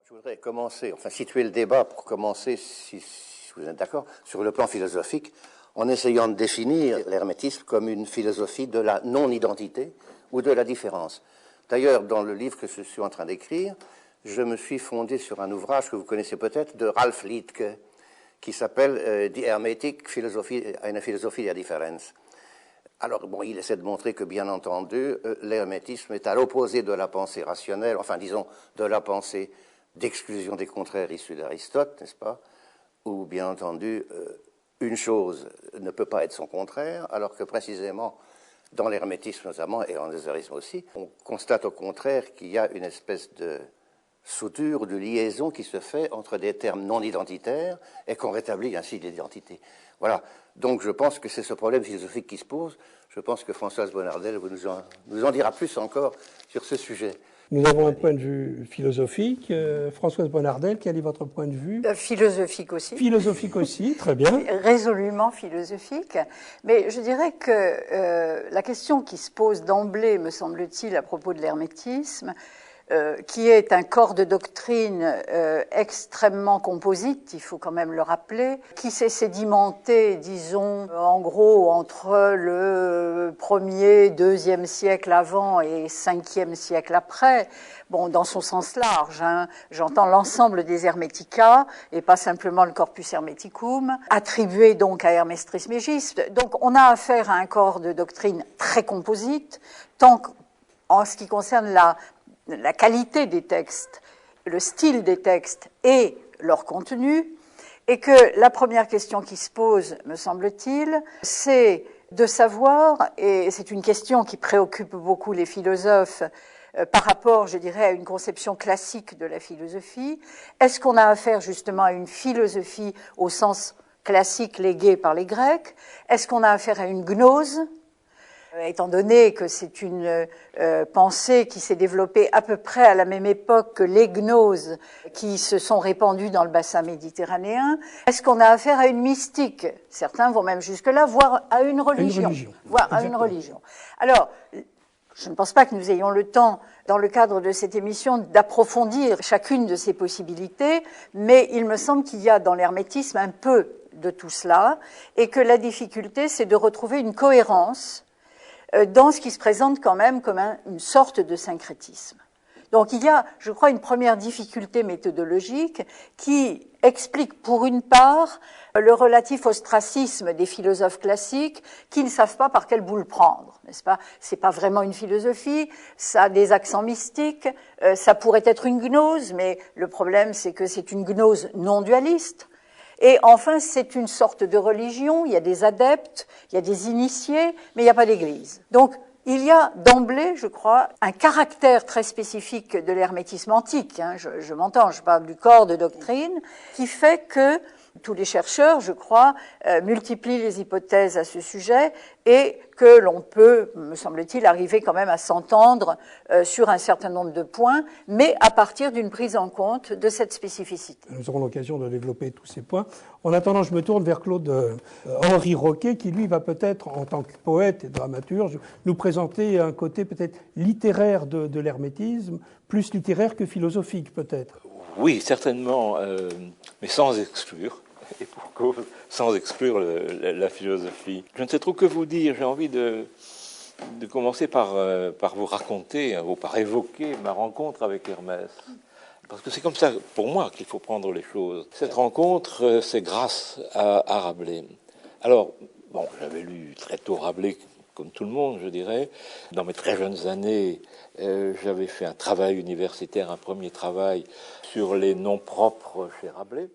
Je voudrais commencer, enfin situer le débat pour commencer, si vous êtes d'accord, sur le plan philosophique, en essayant de définir l'hermétisme comme une philosophie de la non-identité ou de la différence. D'ailleurs, dans le livre que je suis en train d'écrire, je me suis fondé sur un ouvrage que vous connaissez peut-être de Ralph Liedtke, qui s'appelle Die Hermetik, eine Philosophie der Differenz. Alors, bon, il essaie de montrer que, bien entendu, l'hermétisme est à l'opposé de la pensée rationnelle, enfin, disons, de la pensée d'exclusion des contraires issus d'Aristote, n'est-ce pas? Où, bien entendu, une chose ne peut pas être son contraire, alors que précisément, dans l'hermétisme notamment, et en ésotérisme aussi, on constate au contraire qu'il y a une espèce de soudure, de liaison qui se fait entre des termes non identitaires et qu'on rétablit ainsi l'identité. Voilà. Donc je pense que c'est ce problème philosophique qui se pose. Je pense que Françoise Bonnardel nous en dira plus encore sur ce sujet. Nous avons un point de vue philosophique. Françoise Bonnardel, quel est votre point de vue? Philosophique aussi. Philosophique aussi, très bien. Résolument philosophique. Mais je dirais que la question qui se pose d'emblée, me semble-t-il, à propos de l'hermétisme, qui est un corps de doctrine extrêmement composite, il faut quand même le rappeler, qui s'est sédimenté, disons, en gros, entre le 1er, 2e siècle avant et 5e siècle après, bon, dans son sens large, hein, j'entends l'ensemble des Hermetica, et pas simplement le Corpus Hermeticum, attribué donc à Hermès Trismégiste. Donc on a affaire à un corps de doctrine très composite, tant en ce qui concerne la qualité des textes, le style des textes et leur contenu, et que la première question qui se pose, me semble-t-il, c'est de savoir, et c'est une question qui préoccupe beaucoup les philosophes par rapport, je dirais, à une conception classique de la philosophie, est-ce qu'on a affaire justement à une philosophie au sens classique légué par les Grecs? Est-ce qu'on a affaire à une gnose? Étant donné que c'est une pensée qui s'est développée à peu près à la même époque que les gnoses qui se sont répandues dans le bassin méditerranéen, est-ce qu'on a affaire à une mystique? Certains vont même jusque-là, voire à une religion. Voire à une religion. Alors, je ne pense pas que nous ayons le temps, dans le cadre de cette émission, d'approfondir chacune de ces possibilités, mais il me semble qu'il y a dans l'hermétisme un peu de tout cela, et que la difficulté, c'est de retrouver une cohérence dans ce qui se présente quand même comme une sorte de syncrétisme. Donc il y a, je crois, une première difficulté méthodologique qui explique pour une part le relatif ostracisme des philosophes classiques qui ne savent pas par quelle boule prendre, n'est-ce pas? C'est pas vraiment une philosophie, ça a des accents mystiques, ça pourrait être une gnose, mais le problème c'est que c'est une gnose non dualiste. Et enfin, c'est une sorte de religion, il y a des adeptes, il y a des initiés, mais il n'y a pas d'église. Donc, il y a d'emblée, je crois, un caractère très spécifique de l'hermétisme antique, hein, je m'entends, je parle du corps de doctrine, qui fait que tous les chercheurs, je crois, multiplient les hypothèses à ce sujet et que l'on peut, me semble-t-il, arriver quand même à s'entendre sur un certain nombre de points, mais à partir d'une prise en compte de cette spécificité. Nous aurons l'occasion de développer tous ces points. En attendant, je me tourne vers Claude Henri Roquet, qui lui va peut-être, en tant que poète et dramaturge, nous présenter un côté peut-être littéraire de l'hermétisme, plus littéraire que philosophique peut-être. Oui, certainement, mais sans exclure. Et pour cause, sans exclure la philosophie. Je ne sais trop que vous dire, j'ai envie de commencer par vous raconter, ou par évoquer ma rencontre avec Hermès. Parce que c'est comme ça, pour moi, qu'il faut prendre les choses. Cette rencontre, c'est grâce à Rabelais. Alors, bon, j'avais lu très tôt Rabelais, comme tout le monde, je dirais. Dans mes très jeunes années, j'avais fait un travail universitaire, un premier travail sur les noms propres chez Rabelais.